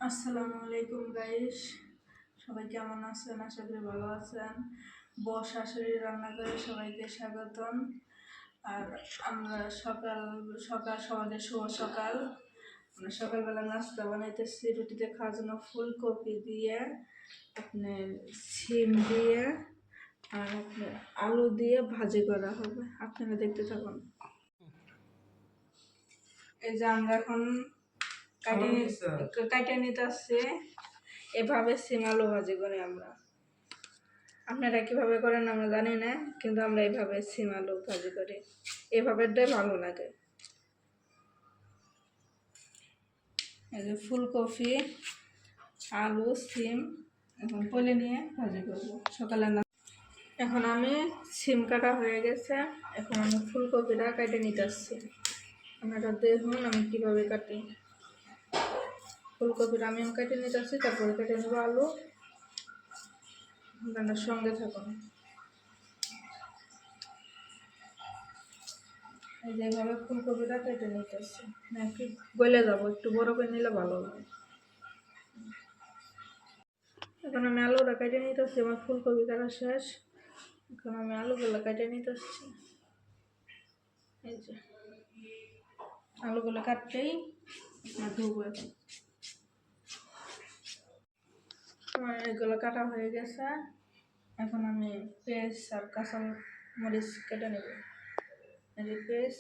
আসসালামু আলাইকুম গাইস, সবাই কেমন আছেন? আশা করি ভালো আছেন। শাশুড়ি রান্না করে সবাইকে স্বাগতম। আর আমরা সকাল সকাল সমাজের শুভ সকাল। আমরা সকালবেলা নাস্তা বানাইতেছি রুটিতে খাওয়ার জন্য। ফুলকপি দিয়ে, আপনার সিম দিয়ে আর আপনার আলু দিয়ে ভাজি করা হবে। আপনারা দেখতে থাকুন। এই যে আমরা এখন কাটে নিতে আসছি। এভাবে সিম আলু ভাজি করে আমরা। আপনারা কিভাবে করেন আমরা জানি না, কিন্তু আমরা এইভাবে সিম আলু ভাজি করি। এভাবেটাই ভালো লাগে। এই যে ফুলকপি, আলু, সিম এখন পলে নিয়ে ভাজি করবো সকালে না। এখন আমি সিম কাটা হয়ে গেছে, এখন আমি ফুলকপিটা কেটে নিতে আসছি। আপনারা দেখুন আমি কিভাবে কাটি। ফুলকপিটা আমি কেটে নিতে আসছি, তারপরে কেটে নেবো আলু। আপনার সঙ্গে থাকুন। এই যেভাবে ফুলকপিটা কেটে নিতেছি, নাকি গলে যাবো, একটু বড় করে নিলে ভালো হবে। এখন আমি আলুটা কেটে নিতেছি, আমার ফুলকপি কাটা শেষ। এখন আমি আলুগুলো কেটে নিতেছি। এই যে আলুগুলো কাটতেই ধুবো। আমার এগুলো কাটা হয়ে গেছে। এখন আমি পেঁয়াজ আর কাঁচা মরিচ কেটে নেব। এই যে পেঁয়াজ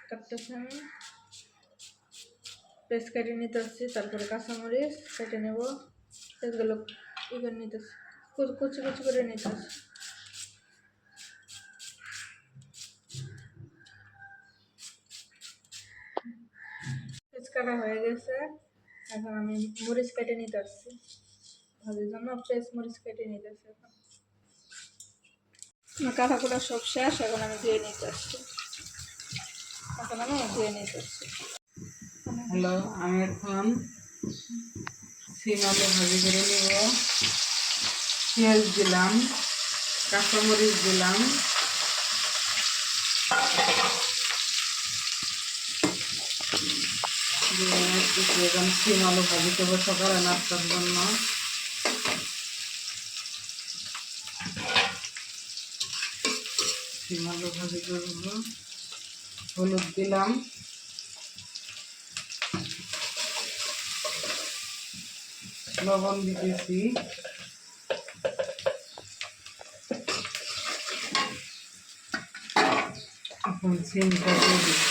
কাটতেছি, আমি পেঁয়াজ কেটে নিতে আসছি, তারপরে কাঁচামরিচ কেটে নেব। পেঁয়াজগুলো ই করে নিতেছি, কুচি কুচি করে নিতে আসছি। পেঁয়াজ কাটা হয়ে গেছে, এখন আমি মরিচ কেটে নিতে আসছি ভাজির জন্য। পেঁয়াজ মরিচ কেটে নিতে আসছি। এখন কাটা কুটা সব শেষ, এখন আমি ধুয়ে নিতে আসছি। এখন আমি ধুয়ে নিতে আসছি। হ্যালো, আমি এখন সিম আলু ভাজি করে নিব। পেঁয়াজ দিলাম, কাঁচামরিচ দিলাম, এখন সিম আলু ভাজি করবো সকালে নাস্তার জন্য। সিম আলু ভাজি করবো। হলুদ দিলাম, লবণ দিতেছি, এখন সিমটা দিয়ে দিই।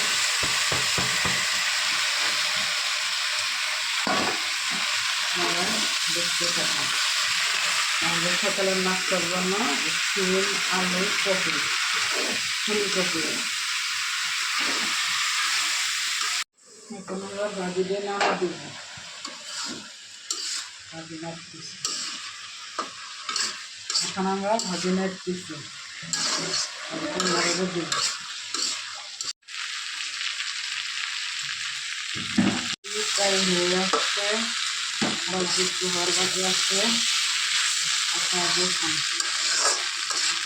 দেখতে থাকুন। আমাদের সকালের নাস্তার জন্য সিম, আলু, কপি, ফুলকপি। এখন আমরা ভাজি দিয়ে নামা দিব। ভাজি নাড়তেছি, এখন আমরা ভাজি নাড়তেছি। নাড়বো দিব প্রায় হয়ে আসছে, আবার একটু হরবাজি আসছে। আপনারা দেখুন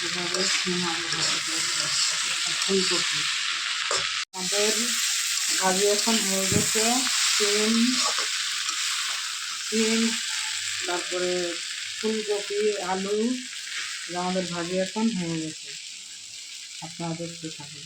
এভাবে সিম আলু ভাজি করবো ফুলকপি। আমাদের ভাজি এখন হয়ে গেছে। সিম সিম তারপরে ফুলকপি, আলু, আমাদের ভাজি এখন হয়ে গেছে। আপনারা দেখতে থাকুন।